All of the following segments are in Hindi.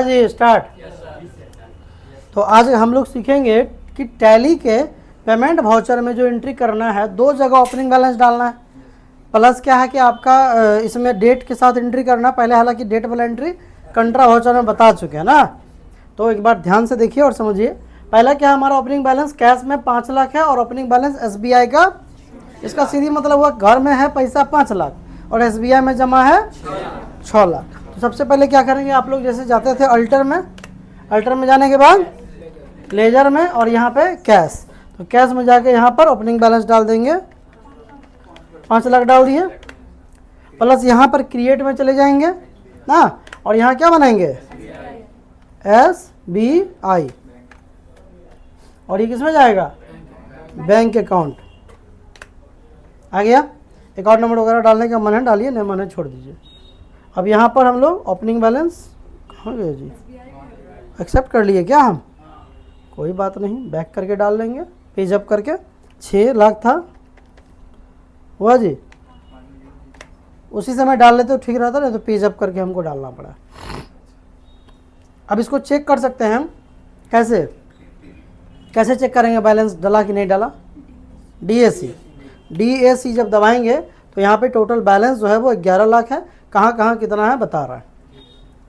जी स्टार्ट। तो आज हम लोग सीखेंगे कि टैली के पेमेंट वाउचर में जो एंट्री करना है, दो जगह ओपनिंग बैलेंस डालना है, प्लस क्या है कि आपका इसमें डेट के साथ एंट्री करना। पहले हालांकि डेट वाला एंट्री कंट्रा वाउचर में बता चुके हैं ना, तो एक बार ध्यान से देखिए और समझिए। पहला क्या हमारा ओपनिंग बैलेंस कैश में 5 लाख है और ओपनिंग बैलेंस एसबीआई का, इसका सीधी मतलब हुआ घर में है पैसा 5 लाख और एसबीआई में जमा है 6 लाख। तो सबसे पहले क्या करेंगे, आप लोग जैसे जाते थे अल्टर में जाने के बाद लेजर में और यहाँ पे कैश, तो कैश में जाके यहाँ पर ओपनिंग बैलेंस डाल देंगे, 5 लाख डाल दिए। प्लस यहाँ पर क्रिएट में चले जाएंगे ना और यहाँ क्या बनाएंगे SBI और ये किसमें जाएगा, बैंक अकाउंट। आ गया। अकाउंट नंबर वगैरह डालने का मन है डालिए, नहीं मन है छोड़ दीजिए। अब यहाँ पर हम लोग ओपनिंग बैलेंस कहाँ गए जी, एक्सेप्ट कर लिए क्या हम, कोई बात नहीं, बैक करके डाल लेंगे, पेज अप करके 6 लाख था हुआ जी, उसी समय डाल लेते तो ठीक रहता, नहीं तो पेज अप करके हमको डालना पड़ा। अब इसको चेक कर सकते हैं हम, कैसे चेक करेंगे बैलेंस डला कि नहीं डाला। DAC जब दबाएंगे तो यहाँ पे टोटल बैलेंस जो है वो 11 लाख है, कहाँ कितना है बता रहा है,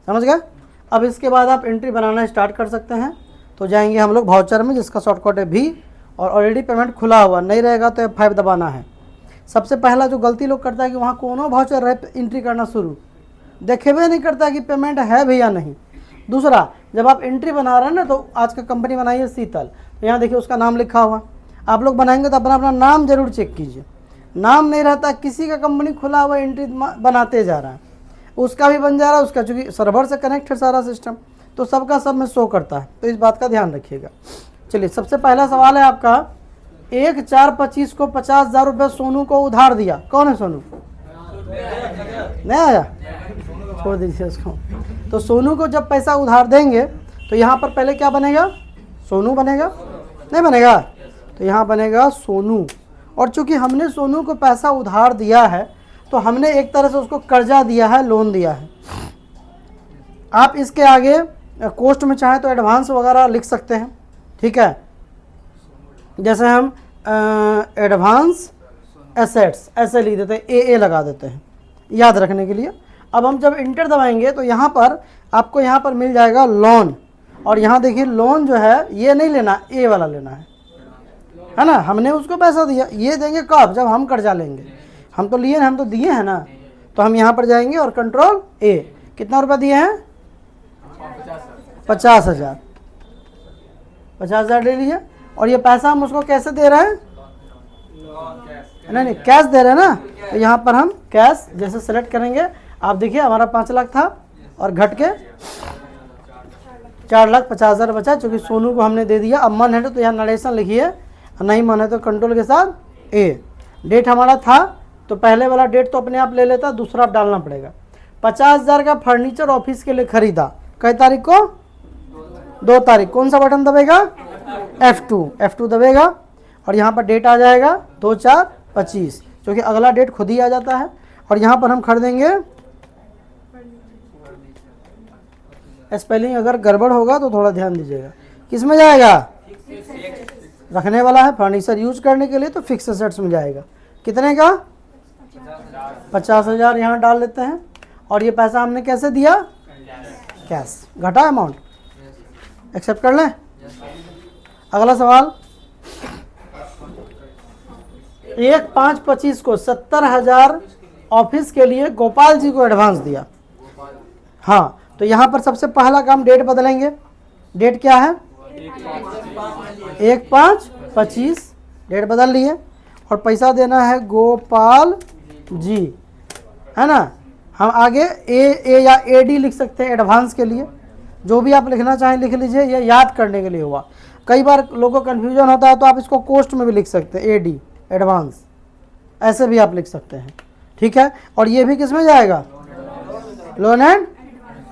समझ गए। अब इसके बाद आप एंट्री बनाना स्टार्ट कर सकते हैं। तो जाएंगे हम लोग वाउचर में, जिसका शॉर्टकट है V, और ऑलरेडी पेमेंट खुला हुआ नहीं रहेगा तो F5 दबाना है। सबसे पहला जो गलती लोग करता है कि वहाँ कोनो वाउचर एंट्री करना शुरू, देखे हुए नहीं करता कि पेमेंट है भी या नहीं। दूसरा, जब आप एंट्री बना रहे हैं ना, तो आज का कंपनी बनाई है शीतल, तो यहाँ देखिए उसका नाम लिखा हुआ, आप लोग बनाएंगे तो अपना नाम जरूर चेक कीजिए। नाम नहीं रहता, किसी का कंपनी खुला हुआ एंट्री बनाते जा रहा है, उसका भी बन जा रहा है, उसका चूँकि सर्वर से कनेक्ट है सारा सिस्टम, तो सबका सब में शो करता है, तो इस बात का ध्यान रखिएगा। चलिए, सबसे पहला सवाल है आपका, 1/4/25 को 50,000 रुपये सोनू को उधार दिया। कौन है सोनू, नहीं आया, छोड़ दीजिए उसको। तो सोनू को जब पैसा उधार देंगे तो यहाँ पर पहले क्या बनेगा, सोनू बनेगा, नहीं बनेगा, तो यहाँ बनेगा सोनू। और चूंकि हमने सोनू को पैसा उधार दिया है तो हमने एक तरह से उसको कर्जा दिया है, लोन दिया है। आप इसके आगे कोस्ट में चाहे तो एडवांस वगैरह लिख सकते हैं, ठीक है। जैसे हम एडवांस एसेट्स ऐसे लिख देते हैं, AA लगा देते हैं याद रखने के लिए। अब हम जब इंटर दबाएंगे तो यहाँ पर आपको यहाँ पर मिल जाएगा लोन, और यहाँ देखिए लोन जो है ये नहीं लेना, A वाला लेना है ना। हमने उसको पैसा दिया, ये देंगे कब, जब हम कर्जा लेंगे। हम तो लिए हैं, हम तो दिए हैं ना, तो हम यहाँ पर जाएंगे और कंट्रोल A, कितना रुपया दिए हैं 50,000, 50,000 ले लिए। और ये पैसा हम उसको कैसे दे रहे हैं, नहीं कैश दे रहे हैं ना, तो यहाँ पर हम कैश जैसे सेलेक्ट करेंगे, आप देखिए हमारा 5 लाख था और घट के 4,50,000 बचा, चूँकि सोनू को हमने दे दिया। अब मन है तो यहाँ नरेशन लिखिए, नहीं मन है तो कंट्रोल के साथ A। डेट हमारा था तो पहले वाला डेट तो अपने आप ले लेता, दूसरा आप डालना पड़ेगा। 50,000 का फर्नीचर ऑफिस के लिए खरीदा, कई तारीख को, 2 तारीख। कौन सा बटन दबेगा, F2 दबेगा और यहाँ पर डेट आ जाएगा 2/4/25, क्योंकि अगला डेट खुद ही आ जाता है। और यहाँ पर हम खरीदेंगे, स्पेलिंग अगर गड़बड़ होगा तो थोड़ा ध्यान दीजिएगा, किस में जाएगा, रखने वाला है, फर्नीचर यूज करने के लिए तो फिक्स एसेट्स में जाएगा। कितने का, 50,000 यहाँ डाल लेते हैं। और ये पैसा हमने कैसे दिया, कैश, घटा अमाउंट, एक्सेप्ट कर लें। अगला सवाल, 1/5/25 को 70,000 ऑफिस के लिए गोपाल जी को एडवांस दिया। हाँ, तो यहाँ पर सबसे पहला काम डेट बदलेंगे। डेट क्या है, 1/5/25, डेट बदल लिए और पैसा देना है गोपाल जी, है ना। हम आगे A या AD लिख सकते हैं एडवांस के लिए, जो भी आप लिखना चाहें लिख लीजिए, ये याद करने के लिए हुआ। कई बार लोगों को कन्फ्यूजन होता है तो आप इसको कोस्ट में भी लिख सकते हैं, AD एडवांस, ऐसे भी आप लिख सकते हैं, ठीक है। और ये भी किस में जाएगा, लोन एंड।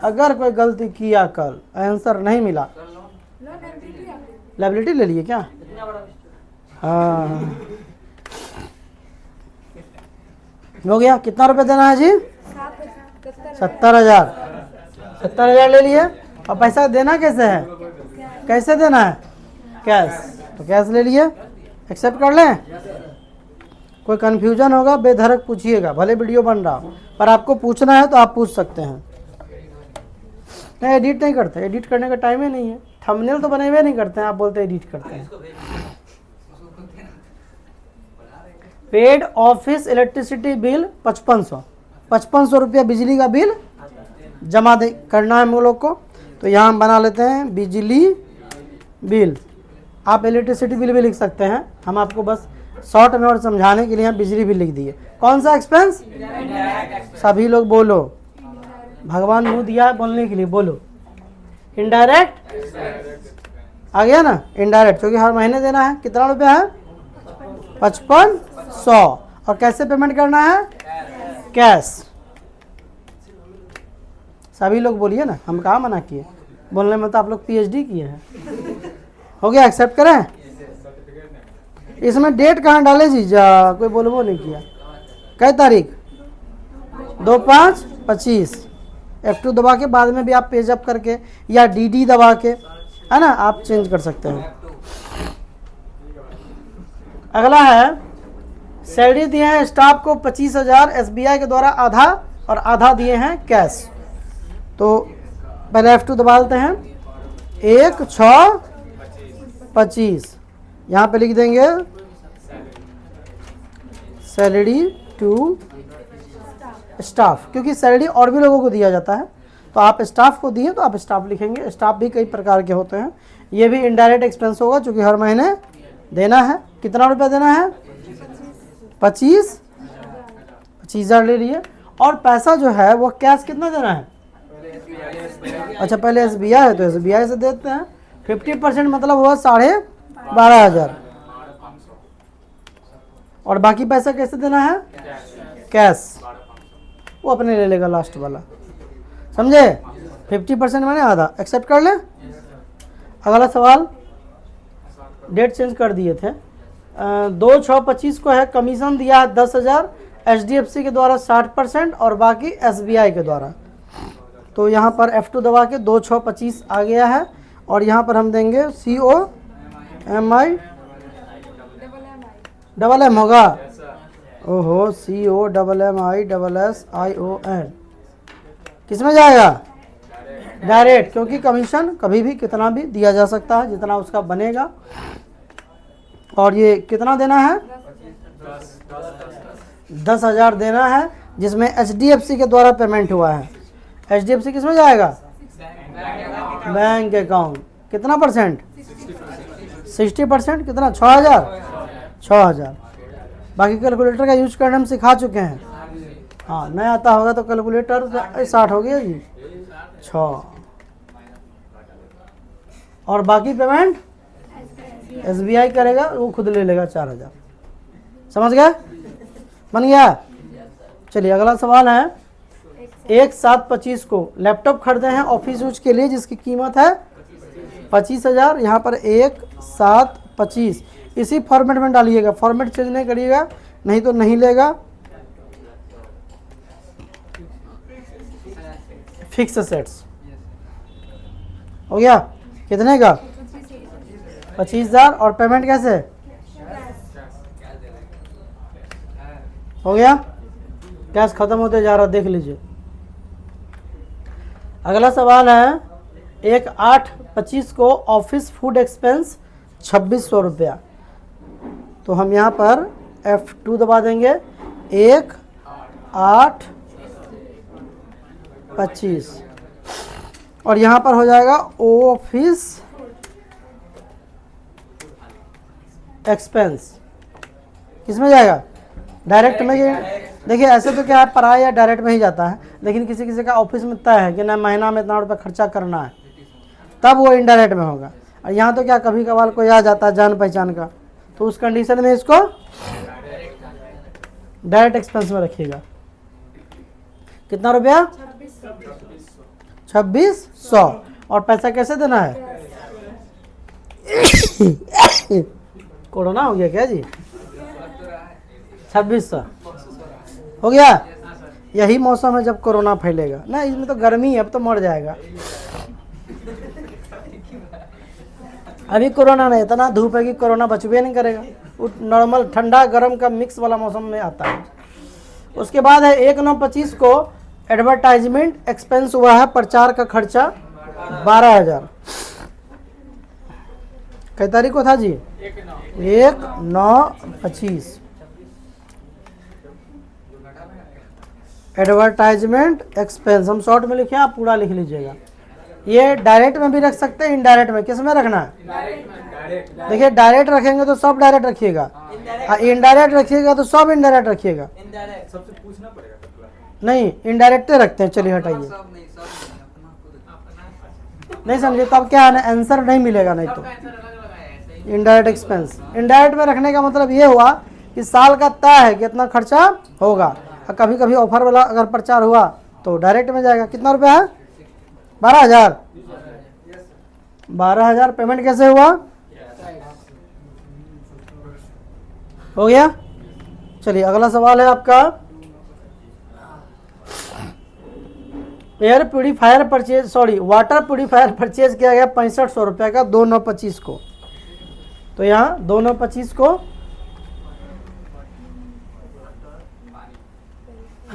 अगर कोई गलती किया कल, आंसर नहीं मिला, लायबिलिटी ले लिए क्या, हाँ हो गया। कितना रुपए देना है जी, 70,000 ले लिए। और पैसा देना कैसे है, कैसे देना है, कैश। तो कैश ले लिए, एक्सेप्ट कर लें। कोई कन्फ्यूजन होगा बेधड़क पूछिएगा, भले वीडियो बन रहा हो, पर आपको पूछना है तो आप पूछ सकते हैं। नहीं एडिट नहीं करते, एडिट करने का टाइम ही नहीं है। थंबनेल तो बने हुए नहीं करते हैं, आप बोलते एडिट करते हैं। पेड ऑफिस इलेक्ट्रिसिटी बिल 5500 रुपया बिजली का बिल जमा करना है हम लोग को। तो यहाँ हम बना लेते हैं बिजली बिल। आप इलेक्ट्रिसिटी बिल भी लिख सकते हैं, हम आपको बस शॉर्ट में और समझाने के लिए हम बिजली बिल लिख दिए। कौन सा एक्सपेंस, सभी लोग बोलो, भगवान मुंह दिया है बोलने के लिए, बोलो। इनडायरेक्ट आ गया ना, इनडायरेक्ट, क्योंकि हर महीने देना है। कितना रुपया है, 5500। और कैसे पेमेंट करना है, कैश। सभी लोग बोलिए ना, हम कहाँ मना किए, बोलने में तो आप लोग PhD किए हैं। हो गया, एक्सेप्ट करें। इसमें डेट कहाँ डाले जीजा, कोई बोलबो नहीं किया। कै तारीख, 2/5/25। F2 दबा के बाद में भी आप पेज अप करके या DD दबा के, है ना, आप चेंज कर सकते हैं। अगला है सैलरी दिए हैं स्टाफ को 25,000 SBI के द्वारा आधा, और आधा दिए हैं कैश। तो पहले F2 दबा देते हैं, 1/6/25। यहाँ पे लिख देंगे सैलरी टू स्टाफ, क्योंकि सैलरी और भी लोगों को दिया जाता है। तो आप स्टाफ को दिए तो आप स्टाफ लिखेंगे। स्टाफ भी कई प्रकार के होते हैं। ये भी इनडायरेक्ट एक्सपेंस होगा, क्योंकि हर महीने देना है। कितना रुपया देना है, 25,000 ले लिए। और पैसा जो है वो कैश कितना देना है, अच्छा पहले SBI है तो SBI से देते हैं। 50% मतलब हुआ 12,500। और बाकी पैसा कैसे देना है, कैश। वो अपने ले लेगा लास्ट वाला, समझे। 50% मैंने आधा, एक्सेप्ट कर ले। अगला सवाल, डेट चेंज कर दिए थे। 2/6/25 को है कमीशन दिया है 10,000, HDFC के द्वारा 60% और बाकी SBI के द्वारा। तो यहाँ पर F2 दबा के 2/6/25 आ गया है। और यहाँ पर हम देंगे COMI डबल M होगा, ओहो COMMISSION। किस में जाएगा, डायरेक्ट, क्योंकि कमीशन कभी भी कितना भी दिया जा सकता है, जितना उसका बनेगा। और ये कितना देना है, 10,000 देना है, जिसमें HDFC के द्वारा पेमेंट हुआ है। HDFC किस में जाएगा, बैंक अकाउंट। कितना परसेंट, 60%। कितना, 6,000। बाकी कैलकुलेटर का यूज करना हम सिखा चुके हैं। हाँ, नहीं आता होगा तो कैलकुलेटर 60 हो गया जी, 6। और बाकी पेमेंट SBI करेगा, वो खुद ले लेगा 4,000। समझ गए, बन गया। चलिए अगला सवाल है, 1/7/25 को लैपटॉप खरीदे हैं ऑफिस यूज के लिए, जिसकी कीमत है 25,000। यहाँ पर 1/7/25 इसी फॉर्मेट में डालिएगा, फॉर्मेट चेंज नहीं करिएगा, नहीं तो नहीं लेगा। फिक्स सेट्स हो गया, कितने का, 25,000। और पेमेंट कैसे हो गया, कैश खत्म होते जा रहा, देख लीजिए। अगला सवाल है, 1/8/25 को ऑफिस फूड एक्सपेंस 2600 रुपया। तो हम यहाँ पर F2 दबा देंगे, 1/8/25। और यहाँ पर हो जाएगा ऑफिस एक्सपेंस। किस में जाएगा, डायरेक्ट में। देखिए ऐसे तो क्या है, पराया या डायरेक्ट में ही जाता है, लेकिन किसी किसी का ऑफिस में तय है कि ना महीना में इतना रुपया खर्चा करना है, तब वो इनडायरेक्ट में होगा। और यहाँ तो क्या, कभी कभार कोई आ जाता है जान पहचान का, तो उस कंडीशन में इसको डायरेक्ट एक्सपेंस में रखिएगा। कितना रुपया, 2600। और पैसा कैसे देना है, कोरोना हो गया क्या जी, 2600 हो गया। यही मौसम है जब कोरोना फैलेगा ना, इसमें तो गर्मी है, अब तो मर जाएगा। अभी कोरोना नहीं, इतना धूप है कि कोरोना बचबे नहीं करेगा। नॉर्मल ठंडा गर्म का मिक्स वाला मौसम में आता है। उसके बाद है 1925 को एडवर्टाइजमेंट एक्सपेंस हुआ है, प्रचार का खर्चा 12,000। कई तारीख को था जी? 1/9/25। एडवर्टाइजमेंट एक्सपेंस हम शॉर्ट में लिखे, आप पूरा लिख लीजिएगा। ये डायरेक्ट में भी रख सकते हैं, इनडायरेक्ट में। किस में रखना है? देखिए, डायरेक्ट रखेंगे तो सब डायरेक्ट रखिएगा, इनडायरेक्ट रखिएगा तो सब इनडायरेक्ट रखिएगा। सबसे पूछना पड़ेगा। नहीं, इनडायरेक्ट रखते हैं। चलिए हटाइए, नहीं समझे तब क्या है, आंसर नहीं मिलेगा नहीं तो। इनडायरेक्ट एक्सपेंस, इनडायरेक्ट में रखने का मतलब ये हुआ कि साल का तय है कितना खर्चा होगा, और कभी कभी ऑफर वाला अगर प्रचार हुआ तो डायरेक्ट में जाएगा। कितना रुपया है? 12,000। 12,000 पेमेंट कैसे हुआ? हो गया। चलिए अगला सवाल है आपका, air purifier purchase, sorry water purifier purchase किया गया 6500 रुपये का 2/9/25 को। तो यहाँ 2/9/25 को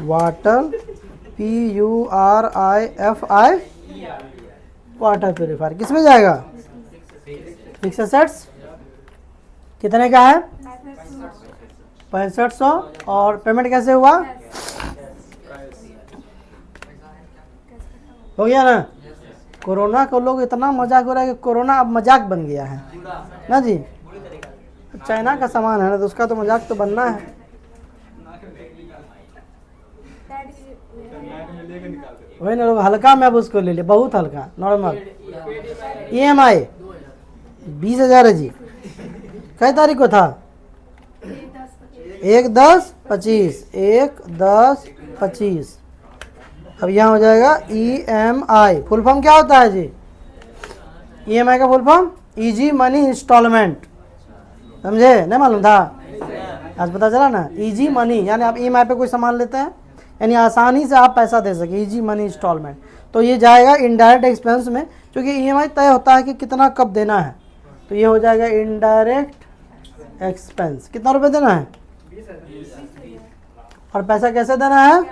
वाटर PURIFI वाटर प्यूरीफायर किस में जाएगा? Fix assets. कितने का है? 6500। और पेमेंट कैसे हुआ? हो गया ना। कोरोना को लोग इतना मजाक हो रहा है कि कोरोना अब मजाक बन गया है ना जी। चाइना का सामान है ना, तो उसका तो मजाक तो बनना है। वही ना, लोग हल्का में अब उसको ले ले, बहुत हल्का नॉर्मल। EMI 20,000 है जी। कई तारीख को था? 1/10/25। 1/10/25। अब यहाँ हो जाएगा EMI। फुल फॉर्म क्या होता है जी? EMI का full form easy money installment. समझे? नहीं मालूम था? आज पता चला ना। इजी मनी यानी आप EMI पे कोई सामान लेते हैं, यानी आसानी से आप पैसा दे सके, इजी मनी इंस्टॉलमेंट। तो ये जाएगा इनडायरेक्ट एक्सपेंस में, क्योंकि EMI तय होता है कि कितना कब देना है। तो ये हो जाएगा इनडायरेक्ट एक्सपेंस। कितना रुपए देना है? और पैसा कैसे देना है?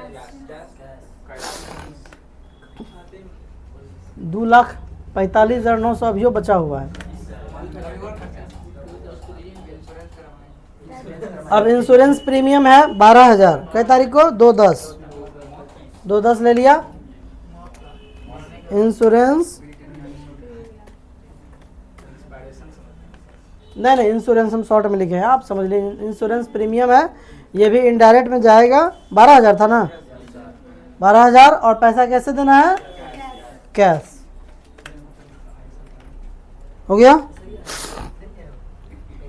2,45,900 अभी बचा हुआ है। अब इंश्योरेंस प्रीमियम है 12,000। कई तारीख को? 2/10। 2/10 ले लिया। इंश्योरेंस नहीं, इंश्योरेंस हम शॉर्ट में लिखे हैं, आप समझ लीजिए। इंश्योरेंस प्रीमियम है, ये भी इनडायरेक्ट में जाएगा। 12,000 था ना? 12,000। और पैसा कैसे देना है? कैश। हो गया।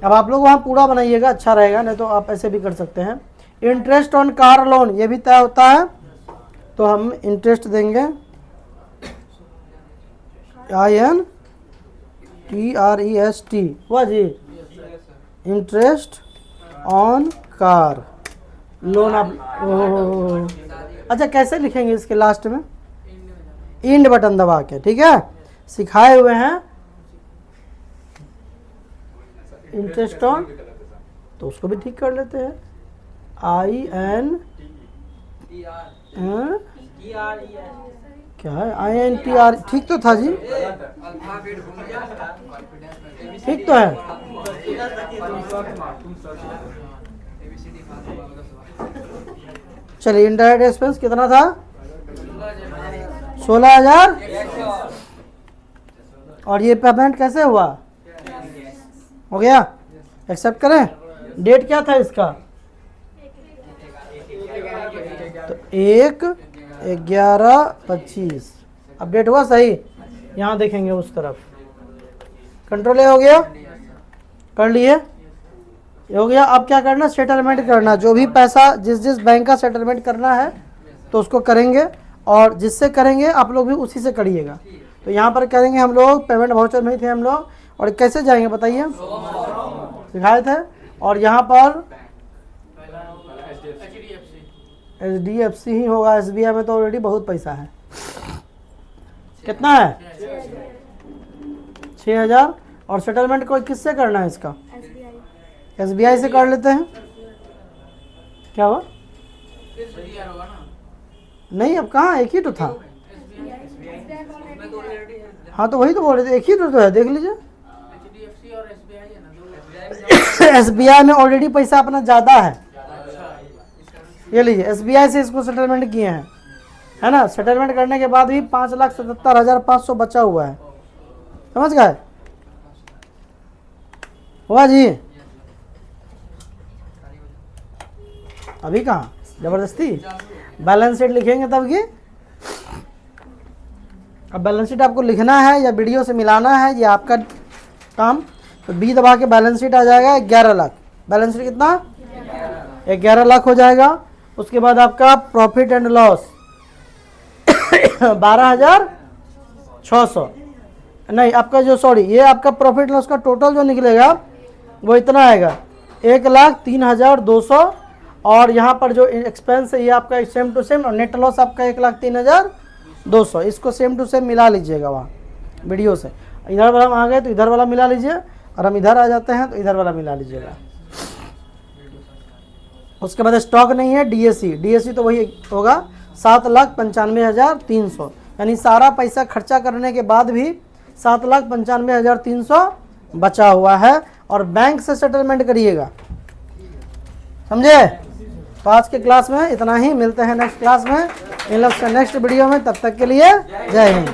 अब आप लोग वहाँ पूरा बनाइएगा, अच्छा रहेगा, नहीं तो आप ऐसे भी कर सकते हैं। इंटरेस्ट ऑन कार लोन, ये भी तय होता है, तो हम इंटरेस्ट देंगे INTREST। हुआ जी? Interest on car loan. आप अच्छा कैसे लिखेंगे इसके लास्ट में? इंड बटन दबा के, ठीक है? सिखाए हुए हैं इंटरेस्ट ऑन, तो उसको भी ठीक कर लेते हैं। IN क्या है? INTR। ठीक तो था जी? ठीक तो है। चलिए इनडायरेक्ट एक्सपेंस कितना था? 16,000। और ये पेमेंट कैसे हुआ? हो गया। एक्सेप्ट करें। डेट क्या था इसका? तो 1/11/25। अपडेट हुआ सही? यहाँ देखेंगे उस तरफ। कंट्रोल हो गया? कर लिए? ये हो गया। अब क्या करना? सेटलमेंट करना। जो भी पैसा जिस बैंक का सेटलमेंट करना है तो उसको करेंगे, और जिससे करेंगे आप लोग भी उसी से करिएगा। तो यहाँ पर करेंगे हम लोग, पेमेंट वाउचर में ही थे हम लोग। और कैसे जाएंगे बताइए? सिखाए थे। और यहाँ पर HDFC ही होगा। SBI में तो ऑलरेडी बहुत पैसा है। कितना है? 6,000। और सेटलमेंट को किससे करना है इसका? SBI से कर लेते हैं। क्या हुआ? नहीं, अब कहाँ, एक ही तो था। हाँ तो वही तो बोल रहे थे, एक ही तो है, देख लीजिए। SBI में ऑलरेडी पैसा अपना ज़्यादा है, ये लीजिए। SBI से इसको सेटलमेंट किए हैं, है ना। सेटलमेंट करने के बाद भी 5,77,500 बचा हुआ है, समझ गए? हुआ जी? अभी कहाँ, जबरदस्ती बैलेंस शीट लिखेंगे तब की। अब बैलेंस शीट आपको लिखना है या वीडियो से मिलाना है, ये आपका काम। तो बी दबा के बैलेंस शीट आ जाएगा 11 लाख। बैलेंस शीट कितना? 11 लाख हो जाएगा। उसके बाद आपका प्रॉफिट एंड लॉस 12,600। नहीं, आपका जो, सॉरी, ये आपका प्रॉफिट लॉस का टोटल जो निकलेगा वो इतना आएगा 1,03,200। और यहाँ पर जो एक्सपेंस है ये आपका सेम टू सेम, और नेट लॉस आपका 1,03,200। इसको सेम टू सेम मिला लीजिएगा वहाँ वीडियो से। इधर वाला हम आ गए तो इधर वाला मिला लीजिए, और हम इधर आ जाते हैं तो इधर वाला मिला लीजिएगा। उसके बाद स्टॉक नहीं है, DAC तो वही होगा 7,95,300। यानी सारा पैसा खर्चा करने के बाद भी 7,95,300 बचा हुआ है। और बैंक से सेटलमेंट करिएगा, समझे? तो आज के क्लास में इतना ही, मिलते हैं नेक्स्ट क्लास में, इन लोग से नेक्स्ट वीडियो में। तब तक के लिए जय हिंद।